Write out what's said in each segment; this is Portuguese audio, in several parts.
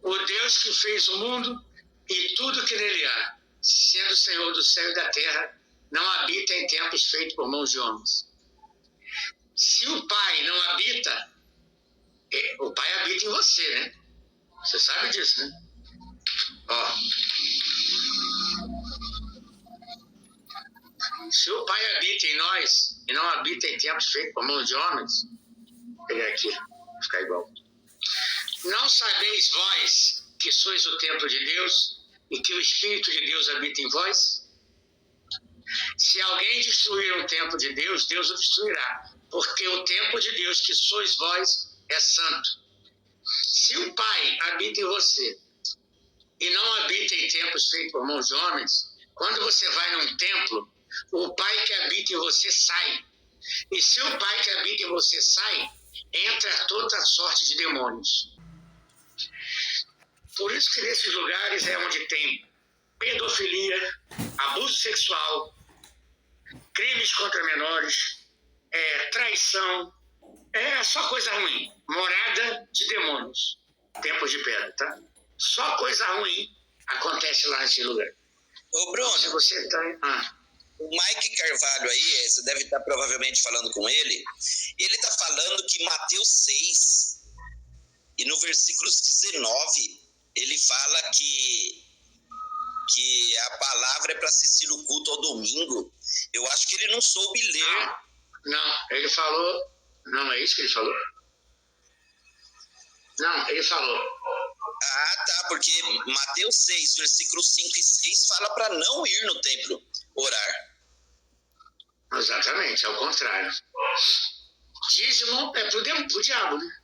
O Deus que fez o mundo e tudo que nele há, sendo Senhor do céu e da terra, não habita em templos feitos por mãos de homens. Se o Pai não habita, o Pai habita em você, né? Você sabe disso, né? Ó. Se o Pai habita em nós e não habita em templos feitos por mãos de homens, vou pegar aqui, vai ficar igual. Não sabeis vós que sois o templo de Deus e que o Espírito de Deus habita em vós? Se alguém destruir o templo de Deus, Deus o destruirá, porque o templo de Deus que sois vós é santo. Se o Pai habita em você e não habita em templos feitos por mãos de homens, quando você vai num templo, o Pai que habita em você sai. E se o Pai que habita em você sai, entra toda sorte de demônios. Por isso que nesses lugares é onde tem pedofilia, abuso sexual, crimes contra menores, traição, só coisa ruim. Morada de demônios, tempos de pedra, tá? Só coisa ruim acontece lá nesse lugar. Ô Bruno, então, se você tá... O Mike Carvalho aí, você deve estar provavelmente falando com ele está falando que Mateus 6, e no versículo 19, ele fala que a palavra é para assistir o culto ao domingo. Eu acho que ele não soube ler. Não, ele falou... Não, é isso que ele falou? Não, ele falou... Ah, tá, porque Mateus 6, versículos 5 e 6 fala para não ir no templo orar. Exatamente, é o contrário. Dízimo é pro diabo, né?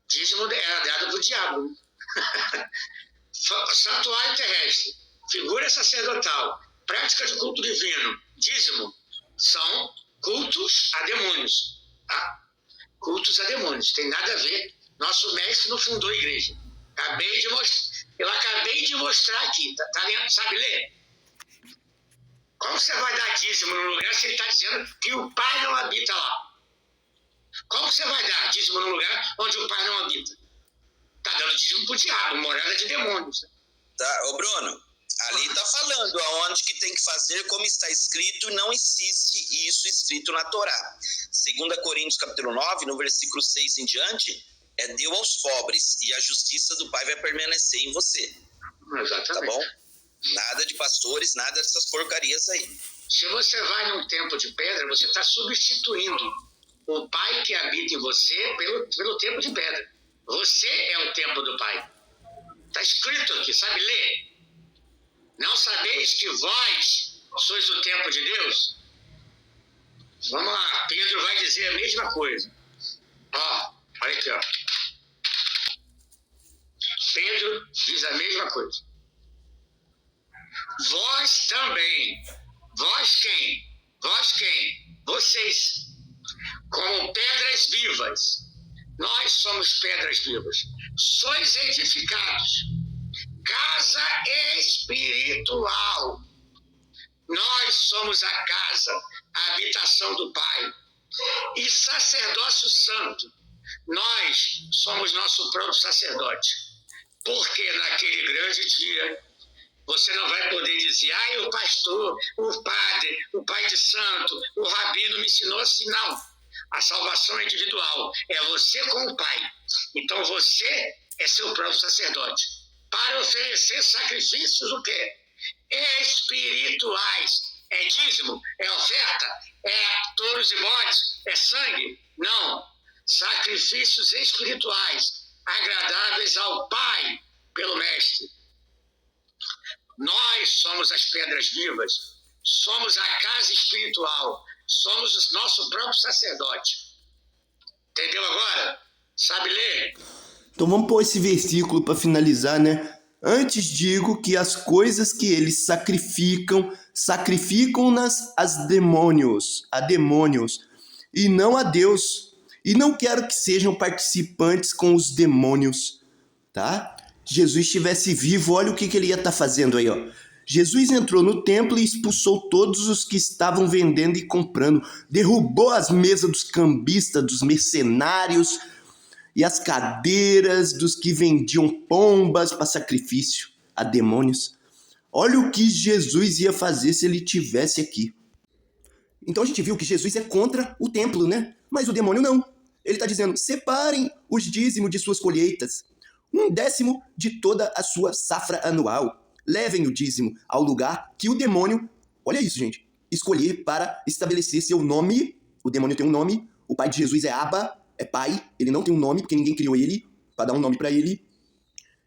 Dízimo é dado pro diabo. Né? Santuário terrestre, figura sacerdotal, prática de culto divino, dízimo, são cultos a demônios. Tá? Cultos a demônios, tem nada a ver. Nosso mestre não fundou a igreja. Eu acabei de mostrar aqui, tá lendo? Sabe ler? Como você vai dar dízimo num lugar se ele está dizendo que o Pai não habita lá? Como você vai dar dízimo num lugar onde o Pai não habita? Está dando dízimo pro diabo, morada de demônios. Tá, ô Bruno, ali está falando aonde que tem que fazer como está escrito, não existe isso escrito na Torá. 2 Coríntios capítulo 9, no versículo 6 em diante, deu aos pobres e a justiça do Pai vai permanecer em você. Exatamente. Tá bom? Nada de pastores, nada dessas porcarias aí. Se você vai num templo de pedra, você está substituindo o Pai que habita em você pelo templo de pedra. Você é o templo do Pai. Está escrito aqui, sabe ler? Não sabeis que vós sois o templo de Deus? Vamos lá, Pedro vai dizer a mesma coisa. Ó, olha aqui, ó. Pedro diz a mesma coisa. Vós também. Vós quem? Vós quem? Vocês. Como pedras vivas. Nós somos pedras vivas. Sois edificados. Casa espiritual. Nós somos a casa, a habitação do Pai. E sacerdócio santo. Nós somos nosso próprio sacerdote. Porque naquele grande dia, você não vai poder dizer, o pastor, o padre, o pai de santo, o rabino me ensinou assim. Não. A salvação é individual. É você com o Pai. Então você é seu próprio sacerdote. Para oferecer sacrifícios o quê? Espirituais. É dízimo? É oferta? É touros e bodes? É sangue? Não. Sacrifícios espirituais, agradáveis ao Pai, pelo Mestre. Nós somos as pedras vivas, somos a casa espiritual, somos o nosso próprio sacerdote. Entendeu agora? Sabe ler? Então vamos pôr esse versículo para finalizar, né? Antes digo que as coisas que eles sacrificam-nas a demônios, e não a Deus. E não quero que sejam participantes com os demônios, tá? Se Jesus estivesse vivo, olha o que ele ia estar fazendo aí, ó. Jesus entrou no templo e expulsou todos os que estavam vendendo e comprando. Derrubou as mesas dos cambistas, dos mercenários e as cadeiras dos que vendiam pombas para sacrifício a demônios. Olha o que Jesus ia fazer se ele tivesse aqui. Então a gente viu que Jesus é contra o templo, né? Mas o demônio não. Ele está dizendo, separem os dízimos de suas colheitas. 1/10 de toda a sua safra anual. Levem o dízimo ao lugar que o demônio, olha isso, gente, escolher para estabelecer seu nome. O demônio tem um nome. O pai de Jesus é Abba, é pai. Ele não tem um nome, porque ninguém criou ele para dar um nome para ele.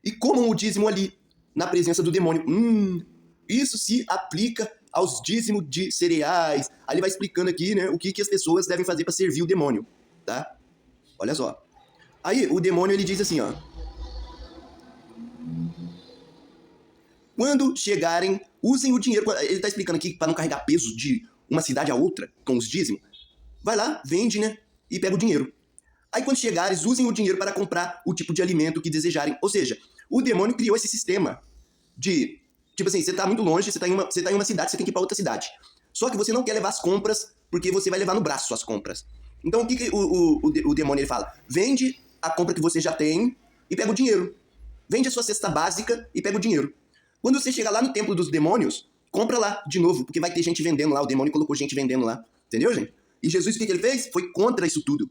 E comam o dízimo ali, na presença do demônio. Isso se aplica aos dízimos de cereais. Aí ele vai explicando aqui, né, o que as pessoas devem fazer para servir o demônio, tá? Olha só. Aí o demônio ele diz assim, ó. Quando chegarem, usem o dinheiro. Ele tá explicando aqui para não carregar peso de uma cidade a outra com os dízimos. Vai lá, vende, né, e pega o dinheiro. Aí quando chegares, usem o dinheiro para comprar o tipo de alimento que desejarem. Ou seja, o demônio criou esse sistema de, tipo assim, você tá muito longe, você tá em uma cidade, você tem que ir para outra cidade. Só que você não quer levar as compras, porque você vai levar no braço as compras. Então o que o demônio ele fala? Vende a compra que você já tem e pega o dinheiro. Vende a sua cesta básica e pega o dinheiro. Quando você chegar lá no templo dos demônios, compra lá de novo, porque vai ter gente vendendo lá, o demônio colocou gente vendendo lá. Entendeu, gente? E Jesus o que ele fez? Foi contra isso tudo.